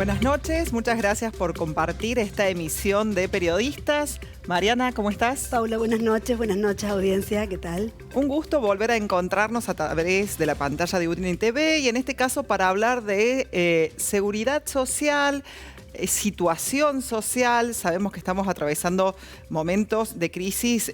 Buenas noches, muchas gracias por compartir esta emisión de Periodistas. Mariana, ¿cómo estás? Paula, buenas noches audiencia, ¿qué tal? Un gusto volver a encontrarnos a través de la pantalla de UDN TV y en este caso para hablar de seguridad social, situación social. Sabemos que estamos atravesando momentos de crisis,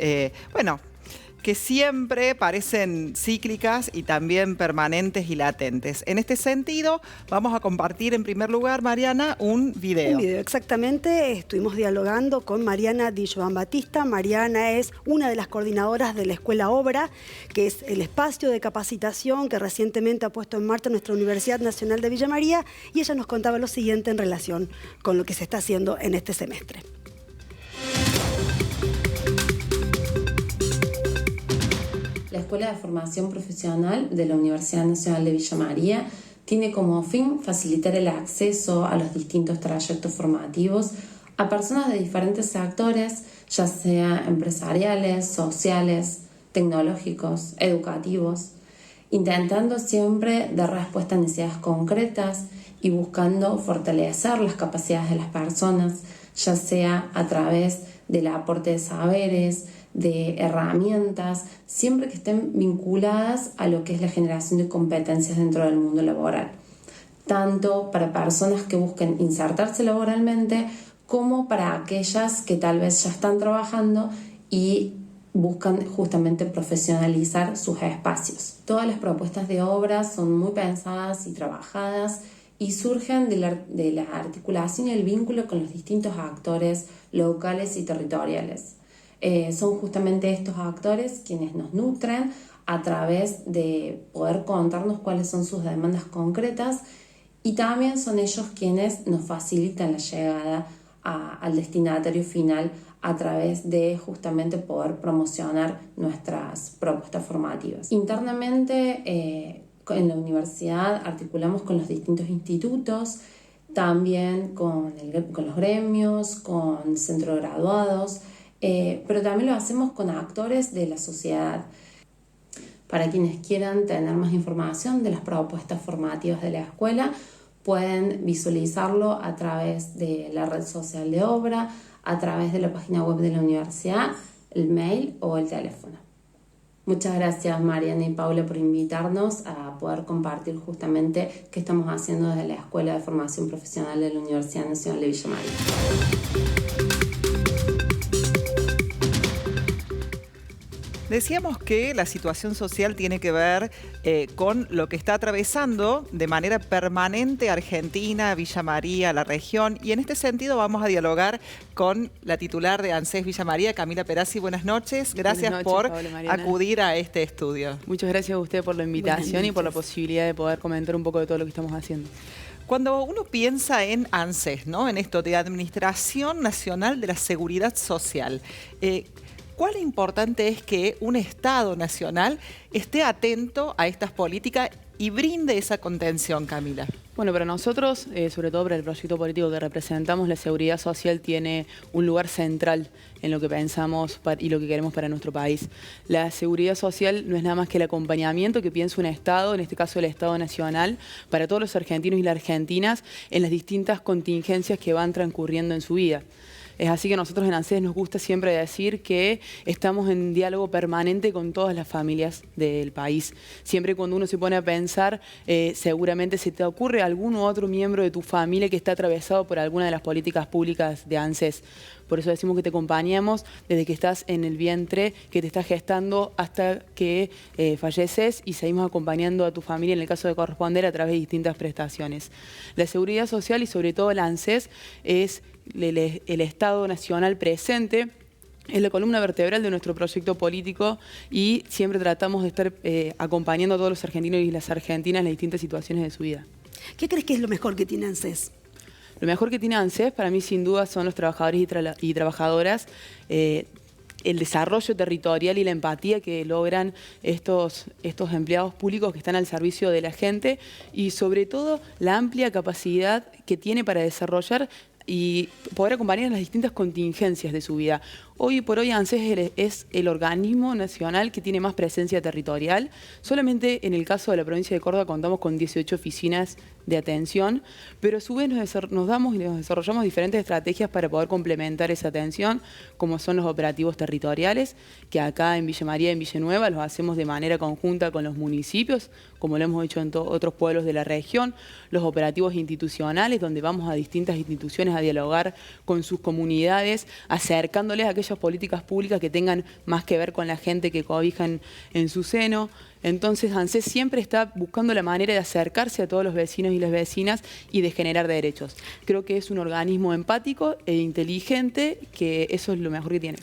que siempre parecen cíclicas y también permanentes y latentes. En este sentido, vamos a compartir en primer lugar, Mariana, un video. Un video, exactamente. Estuvimos dialogando con Mariana Di Giovan Battista. Mariana es una de las coordinadoras de la Escuela Obra, que es el espacio de capacitación que recientemente ha puesto en marcha nuestra Universidad Nacional de Villa María, y ella nos contaba lo siguiente en relación con lo que se está haciendo en este semestre. La Escuela de Formación Profesional de la Universidad Nacional de Villa María tiene como fin facilitar el acceso a los distintos trayectos formativos a personas de diferentes sectores, ya sea empresariales, sociales, tecnológicos, educativos, intentando siempre dar respuesta a necesidades concretas y buscando fortalecer las capacidades de las personas, ya sea a través del aporte de saberes, de herramientas, siempre que estén vinculadas a lo que es la generación de competencias dentro del mundo laboral, tanto para personas que busquen insertarse laboralmente como para aquellas que tal vez ya están trabajando y buscan justamente profesionalizar sus espacios. Todas las propuestas de obra son muy pensadas y trabajadas y surgen de la articulación y el vínculo con los distintos actores locales y territoriales. Son justamente estos actores quienes nos nutren a través de poder contarnos cuáles son sus demandas concretas, y también son ellos quienes nos facilitan la llegada al destinatario final a través de justamente poder promocionar nuestras propuestas formativas. Internamente en la universidad articulamos con los distintos institutos, también con los gremios, con centro de graduados, pero también lo hacemos con actores de la sociedad. Para quienes quieran tener más información de las propuestas formativas de la escuela, pueden visualizarlo a través de la red social de Obra, a través de la página web de la universidad, el mail o el teléfono. Muchas gracias, Mariana y Paula, por invitarnos a poder compartir justamente qué estamos haciendo desde la Escuela de Formación Profesional de la Universidad Nacional de Villa María. Decíamos que la situación social tiene que ver con lo que está atravesando de manera permanente Argentina, Villa María, la región. Y en este sentido vamos a dialogar con la titular de ANSES Villa María, Camila Perazzi. Buenas noches. Gracias por acudir a este estudio. Muchas gracias a usted por la invitación y por la posibilidad de poder comentar un poco de todo lo que estamos haciendo. Cuando uno piensa en ANSES, ¿no?, en esto de Administración Nacional de la Seguridad Social, ¿cuál importante es que un Estado nacional esté atento a estas políticas y brinde esa contención, Camila? Bueno, para nosotros, sobre todo para el proyecto político que representamos, la seguridad social tiene un lugar central en lo que pensamos y lo que queremos para nuestro país. La seguridad social no es nada más que el acompañamiento que piensa un Estado, en este caso el Estado Nacional, para todos los argentinos y las argentinas en las distintas contingencias que van transcurriendo en su vida. Es así que nosotros en ANSES nos gusta siempre decir que estamos en diálogo permanente con todas las familias del país. Siempre cuando uno se pone a pensar, seguramente se te ocurre algún u otro miembro de tu familia que está atravesado por alguna de las políticas públicas de ANSES. Por eso decimos que te acompañamos desde que estás en el vientre, que te estás gestando hasta que falleces, y seguimos acompañando a tu familia en el caso de corresponder a través de distintas prestaciones. La seguridad social y sobre todo la ANSES es el Estado Nacional presente, es la columna vertebral de nuestro proyecto político y siempre tratamos de estar acompañando a todos los argentinos y las argentinas en las distintas situaciones de su vida. ¿Qué crees que es lo mejor que tiene ANSES? Lo mejor que tiene ANSES para mí sin duda son los trabajadores y trabajadoras, el desarrollo territorial y la empatía que logran estos empleados públicos que están al servicio de la gente, y sobre todo la amplia capacidad que tiene para desarrollar y poder acompañar en las distintas contingencias de su vida. Hoy por hoy ANSES es el organismo nacional que tiene más presencia territorial. Solamente en el caso de la provincia de Córdoba contamos con 18 oficinas de atención, pero a su vez nos damos y nos desarrollamos diferentes estrategias para poder complementar esa atención, como son los operativos territoriales, que acá en Villa María y en Villanueva los hacemos de manera conjunta con los municipios, como lo hemos hecho en otros pueblos de la región, los operativos institucionales, donde vamos a distintas instituciones a dialogar con sus comunidades, acercándoles a aquellas políticas públicas que tengan más que ver con la gente que cobijan en su seno. Entonces ANSES siempre está buscando la manera de acercarse a todos los vecinos y las vecinas y de generar derechos. Creo que es un organismo empático e inteligente, que eso es lo mejor que tiene.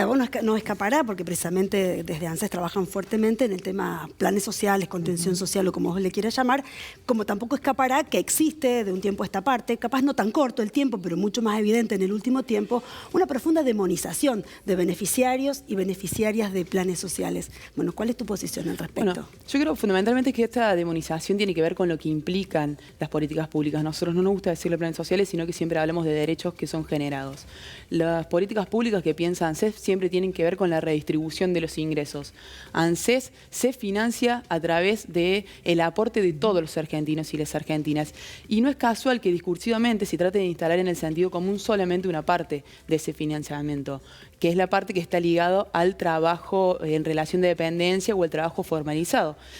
Vos no escapará, porque precisamente desde ANSES trabajan fuertemente en el tema planes sociales, contención social o como vos le quieras llamar, como tampoco escapará que existe de un tiempo a esta parte, capaz no tan corto el tiempo, pero mucho más evidente en el último tiempo, una profunda demonización de beneficiarios y beneficiarias de planes sociales. Bueno, ¿cuál es tu posición al respecto? Bueno, yo creo fundamentalmente que esta demonización tiene que ver con lo que implican las políticas públicas. Nosotros no nos gusta decirle planes sociales, sino que siempre hablamos de derechos que son generados. Las políticas públicas que piensa ANSES siempre tienen que ver con la redistribución de los ingresos. ANSES se financia a través del aporte de todos los argentinos y las argentinas. Y no es casual que discursivamente se trate de instalar en el sentido común solamente una parte de ese financiamiento, que es la parte que está ligado al trabajo en relación de dependencia o el trabajo formalizado,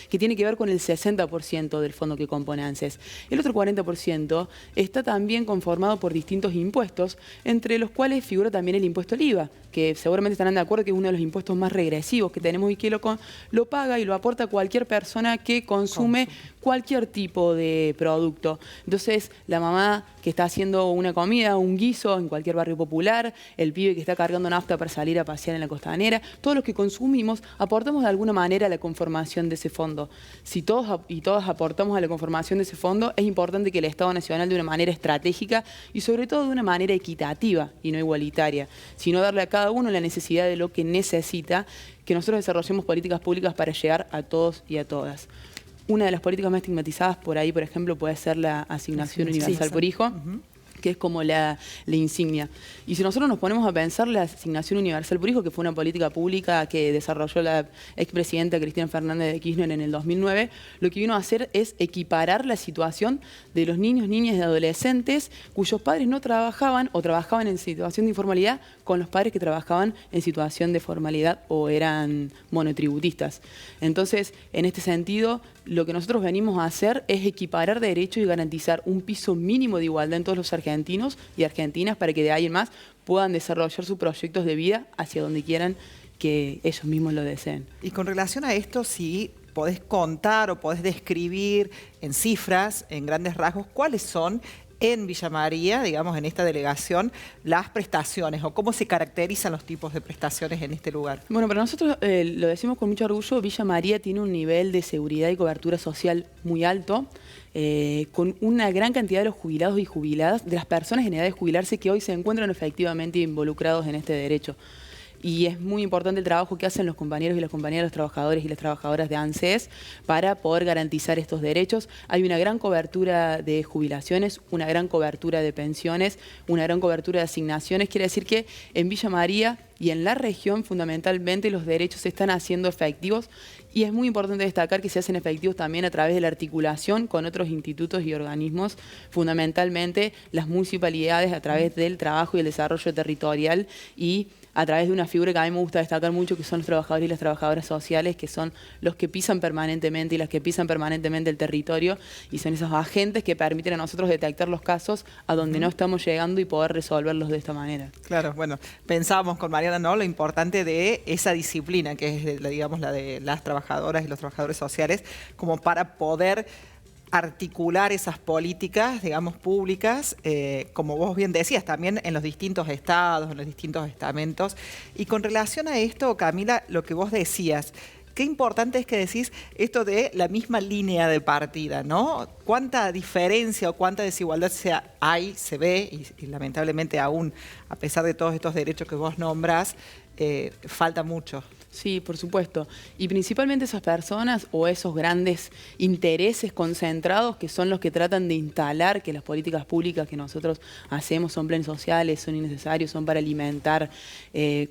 que tiene que ver con el 60% del fondo que compone ANSES. El otro 40% está también conformado por distintos impuestos, entre los cuales figura también el impuesto al IVA, que seguramente estarán de acuerdo que es uno de los impuestos más regresivos que tenemos y que lo paga y lo aporta cualquier persona que consume cualquier tipo de producto. Entonces, la mamá que está haciendo una comida, un guiso en cualquier barrio popular, el pibe que está cargando nafta para salir a pasear en la costanera, todos los que consumimos aportamos de alguna manera a la conformación de ese fondo. Si todos y todas aportamos a la conformación de ese fondo, es importante que el Estado Nacional de una manera estratégica y sobre todo de una manera equitativa y no igualitaria, sino darle a cada uno la necesidad de lo que necesita, que nosotros desarrollemos políticas públicas para llegar a todos y a todas. Una de las políticas más estigmatizadas por ahí, por ejemplo, puede ser la asignación universal por hijo, que es como la insignia. Y si nosotros nos ponemos a pensar la asignación universal por hijo, que fue una política pública que desarrolló la expresidenta Cristina Fernández de Kirchner en el 2009, lo que vino a hacer es equiparar la situación de los niños, niñas y adolescentes cuyos padres no trabajaban o trabajaban en situación de informalidad con los padres que trabajaban en situación de formalidad o eran monotributistas. Entonces, en este sentido, lo que nosotros venimos a hacer es equiparar derechos y garantizar un piso mínimo de igualdad en todos los argentinos y argentinas para que de ahí en más puedan desarrollar sus proyectos de vida hacia donde quieran que ellos mismos lo deseen. Y con relación a esto, si podés contar o podés describir en cifras, en grandes rasgos, cuáles son en Villa María, digamos, en esta delegación, las prestaciones o cómo se caracterizan los tipos de prestaciones en este lugar. Bueno, para nosotros, lo decimos con mucho orgullo, Villa María tiene un nivel de seguridad y cobertura social muy alto, con una gran cantidad de los jubilados y jubiladas, de las personas en edad de jubilarse que hoy se encuentran efectivamente involucrados en este derecho. Y es muy importante el trabajo que hacen los compañeros y las compañeras, los trabajadores y las trabajadoras de ANSES para poder garantizar estos derechos. Hay una gran cobertura de jubilaciones, una gran cobertura de pensiones, una gran cobertura de asignaciones. Quiere decir que en Villa María y en la región fundamentalmente los derechos se están haciendo efectivos y es muy importante destacar que se hacen efectivos también a través de la articulación con otros institutos y organismos, fundamentalmente las municipalidades a través del trabajo y el desarrollo territorial y a través de una figura que a mí me gusta destacar mucho, que son los trabajadores y las trabajadoras sociales, que son los que pisan permanentemente y las que pisan permanentemente el territorio, y son esos agentes que permiten a nosotros detectar los casos a donde no estamos llegando y poder resolverlos de esta manera. Claro, bueno, pensábamos con Mariana, ¿no?, lo importante de esa disciplina, que es, digamos, la de las trabajadoras y los trabajadores sociales, como para poder articular esas políticas, digamos, públicas, como vos bien decías, también en los distintos estados, en los distintos estamentos. Y con relación a esto, Camila, lo que vos decías, qué importante es que decís esto de la misma línea de partida, ¿no? ¿Cuánta diferencia o cuánta desigualdad hay, se ve, y lamentablemente aún, a pesar de todos estos derechos que vos nombrás, falta mucho? Sí, por supuesto. Y principalmente esas personas o esos grandes intereses concentrados que son los que tratan de instalar que las políticas públicas que nosotros hacemos son planes sociales, son innecesarios, son para alimentar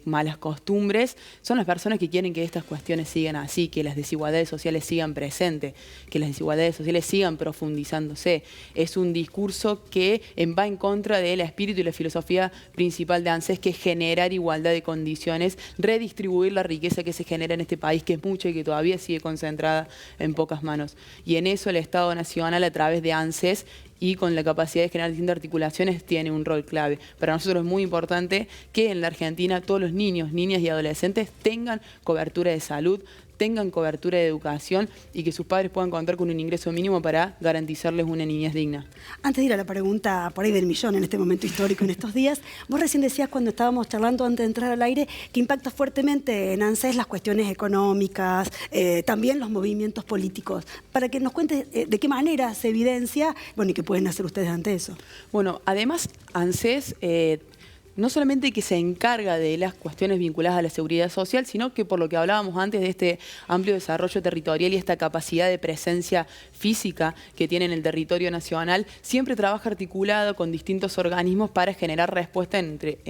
malas costumbres, son las personas que quieren que estas cuestiones sigan así, que las desigualdades sociales sigan presentes, que las desigualdades sociales sigan profundizándose. Es un discurso que va en contra del espíritu y la filosofía principal de ANSES, que es generar igualdad de condiciones, redistribuir la riqueza que se genera en este país, que es mucha y que todavía sigue concentrada en pocas manos. Y en eso el Estado Nacional, a través de ANSES y con la capacidad de generar distintas articulaciones, tiene un rol clave. Para nosotros es muy importante que en la Argentina todos los niños, niñas y adolescentes tengan cobertura de salud, tengan cobertura de educación y que sus padres puedan contar con un ingreso mínimo para garantizarles una niñez digna. Antes de ir a la pregunta por ahí del millón en este momento histórico, en estos días, vos recién decías cuando estábamos charlando antes de entrar al aire que impacta fuertemente en ANSES las cuestiones económicas, también los movimientos políticos. Para que nos cuentes de qué manera se evidencia, bueno, y qué pueden hacer ustedes ante eso. Bueno, además ANSES no solamente que se encarga de las cuestiones vinculadas a la seguridad social, sino que por lo que hablábamos antes de este amplio desarrollo territorial y esta capacidad de presencia física que tiene en el territorio nacional, siempre trabaja articulado con distintos organismos para generar respuesta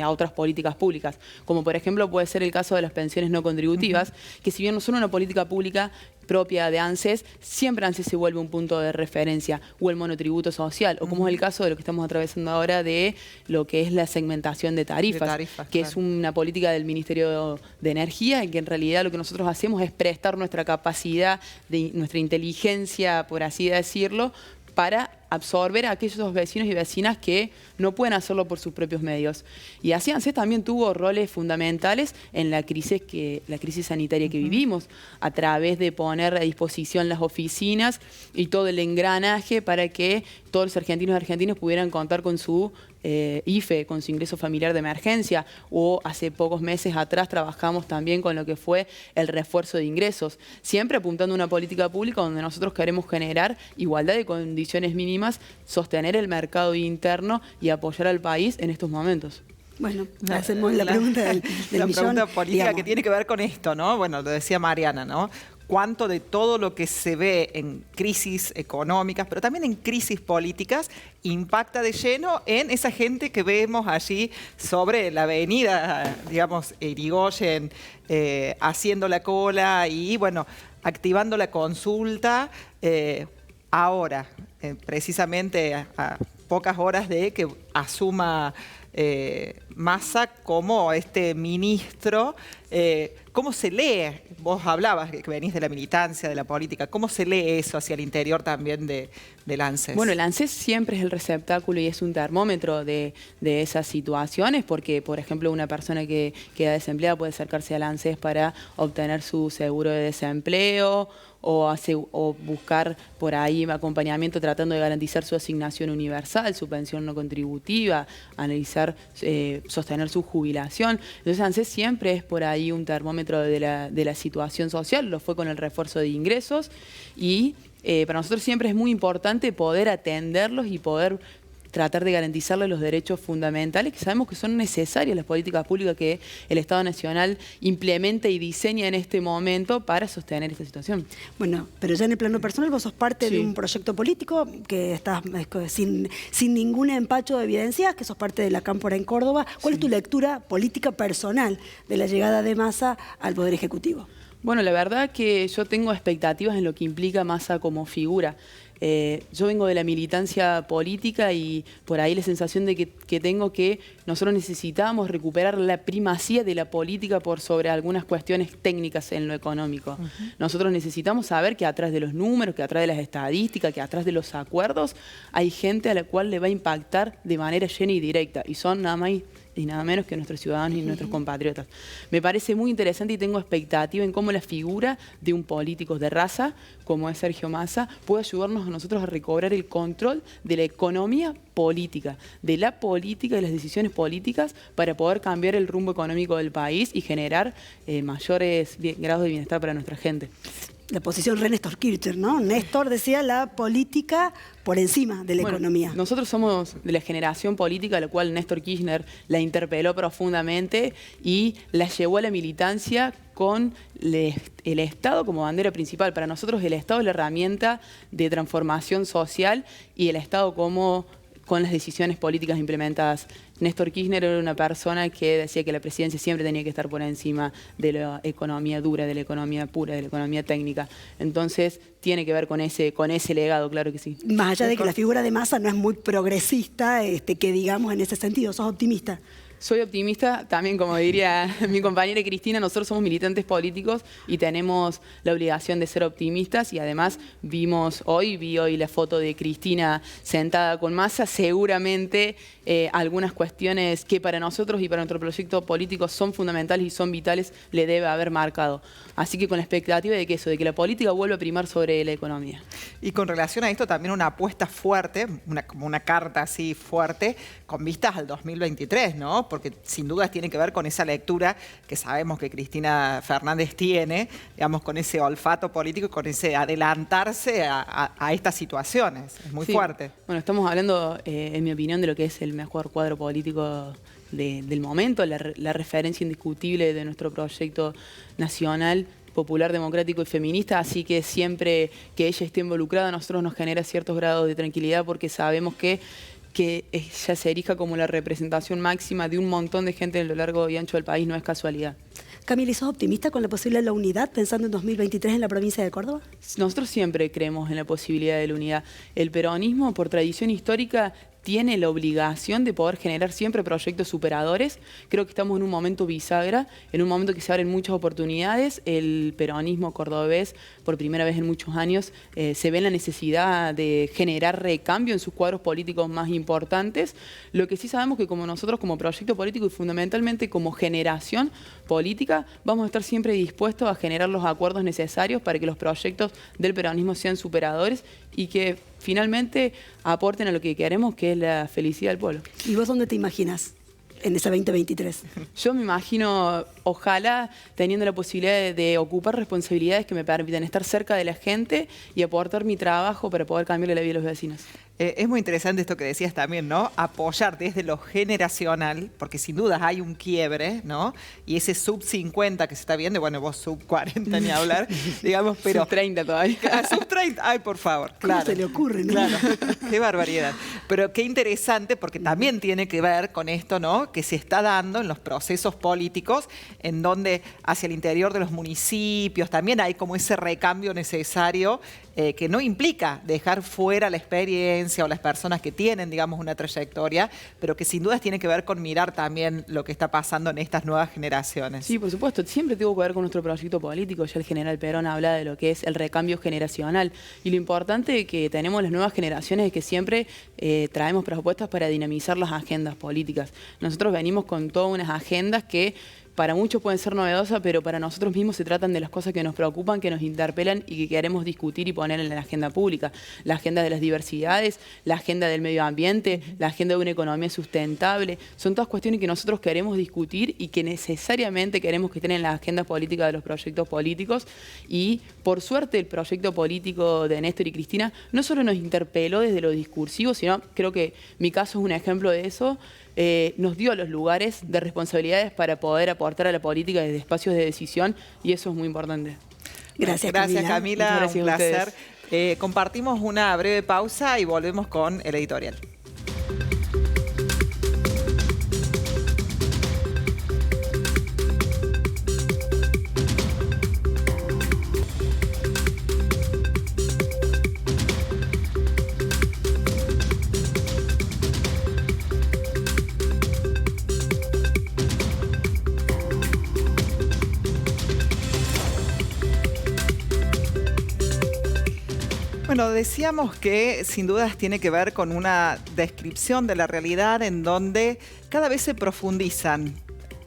a otras políticas públicas, como por ejemplo puede ser el caso de las pensiones no contributivas, que si bien no son una política pública propia de ANSES, siempre ANSES se vuelve un punto de referencia, o el monotributo social, o como es el caso de lo que estamos atravesando ahora de lo que es la segmentación de tarifas, que claro, es una política del Ministerio de Energía, en que en realidad lo que nosotros hacemos es prestar nuestra capacidad, nuestra inteligencia, por así decirlo, para absorber a aquellos vecinos y vecinas que no pueden hacerlo por sus propios medios. Y así ANSES también tuvo roles fundamentales en la crisis sanitaria que vivimos, a través de poner a disposición las oficinas y todo el engranaje para que todos los argentinos y argentinas pudieran contar con su IFE, con su ingreso familiar de emergencia, o hace pocos meses atrás trabajamos también con lo que fue el refuerzo de ingresos, siempre apuntando a una política pública donde nosotros queremos generar igualdad de condiciones mínimas, sostener el mercado interno y apoyar al país en estos momentos. Bueno, hacemos la pregunta del la millón, pregunta política, digamos, que tiene que ver con esto, ¿no? Bueno, lo decía Mariana, ¿no? Cuánto de todo lo que se ve en crisis económicas, pero también en crisis políticas, impacta de lleno en esa gente que vemos allí sobre la avenida, digamos, Irigoyen, haciendo la cola y, bueno, activando la consulta ahora, precisamente a pocas horas de que asuma Massa como este ministro. ¿Cómo se lee? Vos hablabas que venís de la militancia, de la política. ¿Cómo se lee eso hacia el interior también del ANSES? Bueno, el ANSES siempre es el receptáculo y es un termómetro de esas situaciones, porque, por ejemplo, una persona que queda desempleada puede acercarse al ANSES para obtener su seguro de desempleo o buscar por ahí acompañamiento tratando de garantizar su asignación universal, su pensión no contributiva, analizar, sostener su jubilación. Entonces ANSES siempre es por ahí un termómetro de la situación social, lo fue con el refuerzo de ingresos y para nosotros siempre es muy importante poder atenderlos y poder tratar de garantizarles los derechos fundamentales que sabemos que son necesarias las políticas públicas que el Estado Nacional implementa y diseña en este momento para sostener esta situación. Bueno, pero ya en el plano personal vos sos parte de un proyecto político que estás sin ningún empacho de evidencias, que sos parte de la Cámpora en Córdoba. ¿Cuál es tu lectura política personal de la llegada de Massa al Poder Ejecutivo? Bueno, la verdad que yo tengo expectativas en lo que implica Massa como figura. Yo vengo de la militancia política y por ahí la sensación de que tengo que nosotros necesitamos recuperar la primacía de la política por sobre algunas cuestiones técnicas en lo económico. Nosotros necesitamos saber que atrás de los números, que atrás de las estadísticas, que atrás de los acuerdos, hay gente a la cual le va a impactar de manera llena y directa. Y son nada más y nada menos que nuestros ciudadanos y nuestros compatriotas. Me parece muy interesante y tengo expectativa en cómo la figura de un político de raza, como es Sergio Massa, puede ayudarnos a nosotros a recobrar el control de la economía política, de la política y las decisiones políticas para poder cambiar el rumbo económico del país y generar mayores grados de bienestar para nuestra gente. La posición de Néstor Kirchner, ¿no? Néstor decía la política por encima de la economía. Nosotros somos de la generación política a la cual Néstor Kirchner la interpeló profundamente y la llevó a la militancia con el Estado como bandera principal. Para nosotros el Estado es la herramienta de transformación social y el Estado con las decisiones políticas implementadas. Néstor Kirchner era una persona que decía que la presidencia siempre tenía que estar por encima de la economía dura, de la economía pura, de la economía técnica. Entonces, tiene que ver con ese legado, claro que sí. Más allá de que la figura de Massa no es muy progresista, que digamos en ese sentido, ¿sos optimista? Soy optimista, también como diría mi compañera Cristina, nosotros somos militantes políticos y tenemos la obligación de ser optimistas y además vi hoy la foto de Cristina sentada con Massa, seguramente algunas cuestiones que para nosotros y para nuestro proyecto político son fundamentales y son vitales le debe haber marcado. Así que con la expectativa de que la política vuelva a primar sobre la economía. Y con relación a esto también una apuesta fuerte, como una carta así fuerte, con vistas al 2023, ¿no? Porque sin dudas tiene que ver con esa lectura que sabemos que Cristina Fernández tiene, digamos, con ese olfato político, con ese adelantarse a estas situaciones. Es muy fuerte. Bueno, estamos hablando, en mi opinión, de lo que es el mejor cuadro político del momento, la referencia indiscutible de nuestro proyecto nacional, popular, democrático y feminista, así que siempre que ella esté involucrada a nosotros nos genera ciertos grados de tranquilidad porque sabemos que ella se erija como la representación máxima de un montón de gente a lo largo y ancho del país, no es casualidad. Camila, ¿sos optimista con la posibilidad de la unidad pensando en 2023 en la provincia de Córdoba? Nosotros siempre creemos en la posibilidad de la unidad. El peronismo, por tradición histórica, tiene la obligación de poder generar siempre proyectos superadores. Creo que estamos en un momento bisagra, en un momento que se abren muchas oportunidades. El peronismo cordobés, por primera vez en muchos años, se ve en la necesidad de generar recambio en sus cuadros políticos más importantes. Lo que sí sabemos que como nosotros, como proyecto político y fundamentalmente como generación política, vamos a estar siempre dispuestos a generar los acuerdos necesarios para que los proyectos del peronismo sean superadores y que finalmente aporten a lo que queremos, que es la felicidad del pueblo. ¿Y vos dónde te imaginas en ese 2023? Yo me imagino, ojalá, teniendo la posibilidad de ocupar responsabilidades que me permitan estar cerca de la gente y aportar mi trabajo para poder cambiarle la vida a los vecinos. Es muy interesante esto que decías también, ¿no? Apoyar desde lo generacional, porque sin dudas hay un quiebre, ¿no? Y ese sub 50 que se está viendo, bueno, vos sub 40 ni hablar, digamos, pero... Sub 30 todavía. Sub 30, ay, por favor. ¿Cómo se le ocurre, no? Claro, qué barbaridad. Pero qué interesante, porque también tiene que ver con esto, ¿no? Que se está dando en los procesos políticos, en donde hacia el interior de los municipios también hay como ese recambio necesario que no implica dejar fuera la experiencia o las personas que tienen, digamos, una trayectoria, pero que sin dudas tiene que ver con mirar también lo que está pasando en estas nuevas generaciones. Sí, por supuesto. Siempre tuvo que ver con nuestro proyecto político. Ya el general Perón habla de lo que es el recambio generacional. Y lo importante que tenemos las nuevas generaciones es que siempre traemos propuestas para dinamizar las agendas políticas. Nosotros venimos con todas unas agendas que para muchos pueden ser novedosas, pero para nosotros mismos se tratan de las cosas que nos preocupan, que nos interpelan y que queremos discutir y poner en la agenda pública. La agenda de las diversidades, la agenda del medio ambiente, la agenda de una economía sustentable. Son todas cuestiones que nosotros queremos discutir y que necesariamente queremos que estén en las agendas políticas de los proyectos políticos. Y por suerte el proyecto político de Néstor y Cristina no solo nos interpeló desde lo discursivo, sino creo que mi caso es un ejemplo de eso. Nos dio los lugares de responsabilidades para poder aportar a la política desde espacios de decisión y eso es muy importante. Gracias, Camila. Gracias, un placer. Compartimos una breve pausa y volvemos con el editorial. Bueno, decíamos que sin dudas tiene que ver con una descripción de la realidad en donde cada vez se profundizan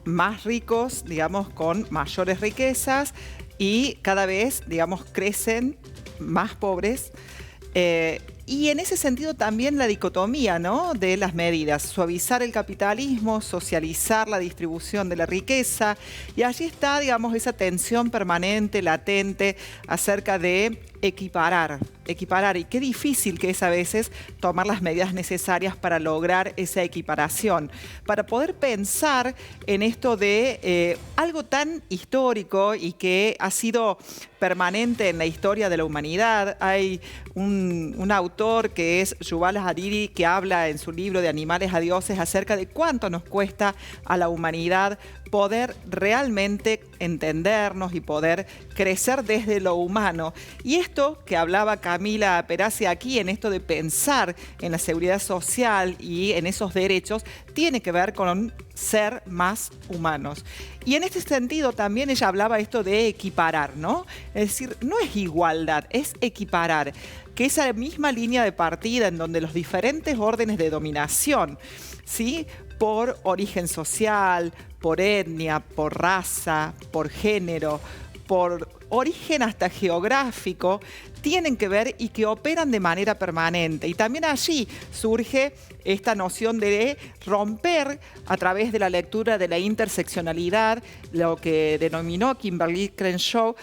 más ricos, digamos, con mayores riquezas y cada vez, digamos, crecen más pobres. Y en ese sentido también la dicotomía, ¿no?, de las medidas, suavizar el capitalismo, socializar la distribución de la riqueza. Y allí está, digamos, esa tensión permanente, latente, acerca de equiparar. Y qué difícil que es a veces tomar las medidas necesarias para lograr esa equiparación, para poder pensar en esto de algo tan histórico y que ha sido permanente en la historia de la humanidad. Hay un autor que es Yuval Harari que habla en su libro de Animales a Dioses acerca de cuánto nos cuesta a la humanidad poder realmente entendernos y poder crecer desde lo humano. Y esto que hablaba Camila Perazzi aquí, en esto de pensar en la seguridad social y en esos derechos, tiene que ver con ser más humanos. Y en este sentido también ella hablaba esto de equiparar, ¿no? Es decir, no es igualdad, es equiparar. Que esa misma línea de partida en donde los diferentes órdenes de dominación, ¿sí?, por origen social, por etnia, por raza, por género, por origen hasta geográfico, tienen que ver y que operan de manera permanente. Y también allí surge esta noción de romper a través de la lectura de la interseccionalidad, lo que denominó Kimberly Crenshaw,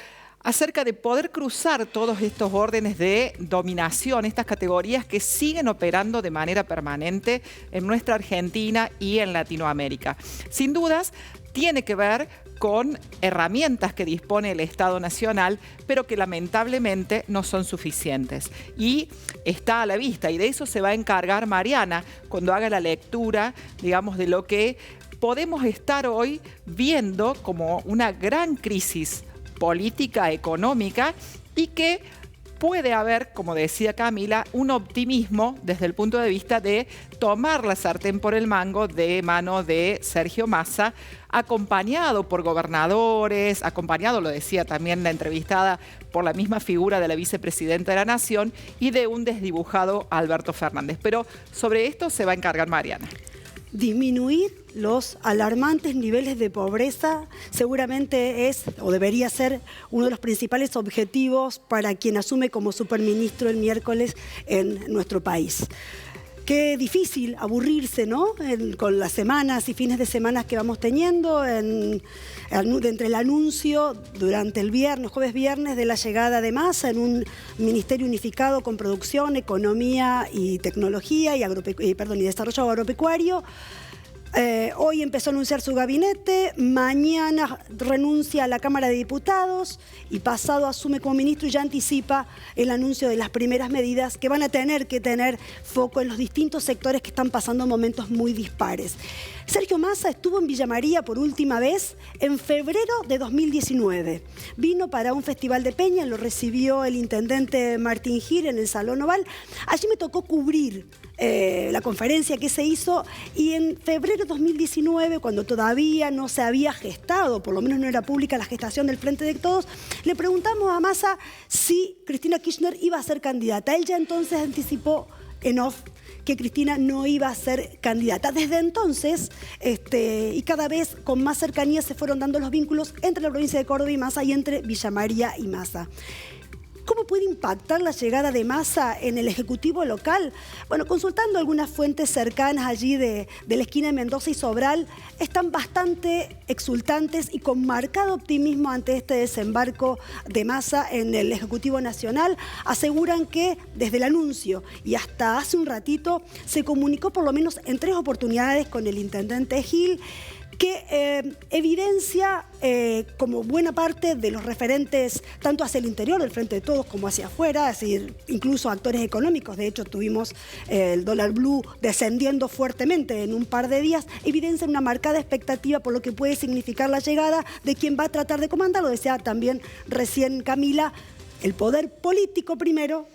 acerca de poder cruzar todos estos órdenes de dominación, estas categorías que siguen operando de manera permanente en nuestra Argentina y en Latinoamérica. Sin dudas, tiene que ver con herramientas que dispone el Estado Nacional, pero que lamentablemente no son suficientes. Y está a la vista, y de eso se va a encargar Mariana cuando haga la lectura, digamos, de lo que podemos estar hoy viendo como una gran crisis política, económica, y que puede haber, como decía Camila, un optimismo desde el punto de vista de tomar la sartén por el mango de mano de Sergio Massa, acompañado por gobernadores, acompañado, lo decía también la entrevistada, por la misma figura de la vicepresidenta de la Nación y de un desdibujado Alberto Fernández. Pero sobre esto se va a encargar Mariana. Disminuir los alarmantes niveles de pobreza seguramente es o debería ser uno de los principales objetivos para quien asume como superministro el miércoles en nuestro país. Qué difícil aburrirse, ¿no? Con las semanas y fines de semana que vamos teniendo, entre el anuncio durante el viernes, jueves-viernes, de la llegada de Massa en un ministerio unificado con producción, economía y tecnología y desarrollo agropecuario. Hoy empezó a anunciar su gabinete, mañana renuncia a la Cámara de Diputados y pasado asume como ministro y ya anticipa el anuncio de las primeras medidas que van a tener que tener foco en los distintos sectores que están pasando momentos muy dispares. Sergio Massa estuvo en Villa María por última vez en febrero de 2019. Vino para un festival de Peña, lo recibió el intendente Martín Gil en el Salón Oval. Allí me tocó cubrir la conferencia que se hizo y en febrero de 2019, cuando todavía no se había gestado, por lo menos no era pública la gestación del Frente de Todos, le preguntamos a Massa si Cristina Kirchner iba a ser candidata. Él ya entonces anticipó en off que Cristina no iba a ser candidata. Desde entonces, y cada vez con más cercanía se fueron dando los vínculos entre la provincia de Córdoba y Massa y entre Villa María y Massa. ¿Cómo puede impactar la llegada de Massa en el Ejecutivo local? Bueno, consultando algunas fuentes cercanas allí de la esquina de Mendoza y Sobral, están bastante exultantes y con marcado optimismo ante este desembarco de Massa en el Ejecutivo Nacional. Aseguran que desde el anuncio y hasta hace un ratito se comunicó por lo menos en 3 oportunidades con el intendente Gil, que evidencia como buena parte de los referentes, tanto hacia el interior del Frente de Todos como hacia afuera, es decir, incluso actores económicos. De hecho, tuvimos el dólar blue descendiendo fuertemente en un par de días, evidencia una marcada expectativa por lo que puede significar la llegada de quien va a tratar de comandar, lo decía también recién Camila, el poder político primero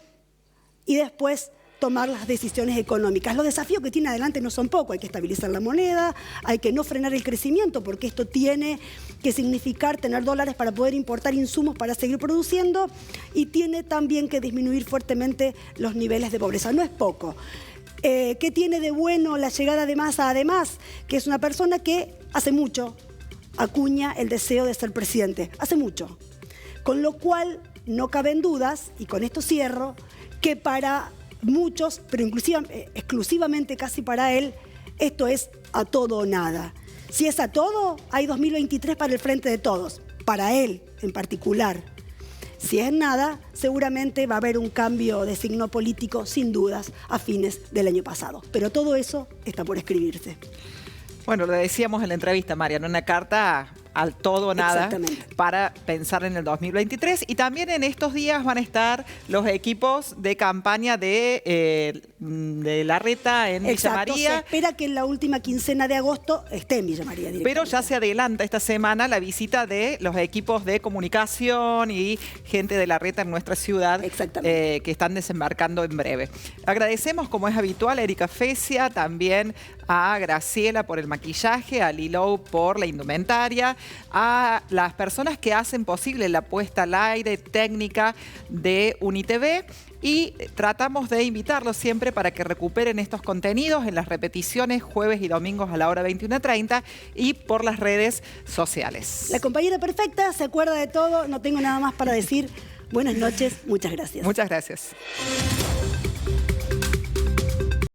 y después tomar las decisiones económicas. Los desafíos que tiene adelante no son pocos, hay que estabilizar la moneda, hay que no frenar el crecimiento porque esto tiene que significar tener dólares para poder importar insumos para seguir produciendo y tiene también que disminuir fuertemente los niveles de pobreza. No es poco. ¿Qué tiene de bueno la llegada de Massa? Además, que es una persona que hace mucho acuña el deseo de ser presidente, hace mucho. Con lo cual no caben dudas, y con esto cierro, que para muchos, pero exclusivamente casi para él, esto es a todo o nada. Si es a todo, hay 2023 para el Frente de Todos, para él en particular. Si es nada, seguramente va a haber un cambio de signo político, sin dudas, a fines del año pasado. Pero todo eso está por escribirse. Bueno, lo decíamos en la entrevista, Mariana, una carta al todo o nada para pensar en el 2023. Y también en estos días van a estar los equipos de campaña de Larreta en Villa María. Se espera que en la última quincena de agosto esté en Villa María. Pero ya se adelanta esta semana la visita de los equipos de comunicación y gente de Larreta en nuestra ciudad que están desembarcando en breve. Agradecemos, como es habitual, a Erika Fecia, también a Graciela por el maquillaje, a Lilo por la indumentaria, a las personas que hacen posible la puesta al aire técnica de UniTV, y tratamos de invitarlos siempre para que recuperen estos contenidos en las repeticiones jueves y domingos a la hora 21:30 y por las redes sociales. La compañera perfecta se acuerda de todo, no tengo nada más para decir. Buenas noches, muchas gracias. Muchas gracias.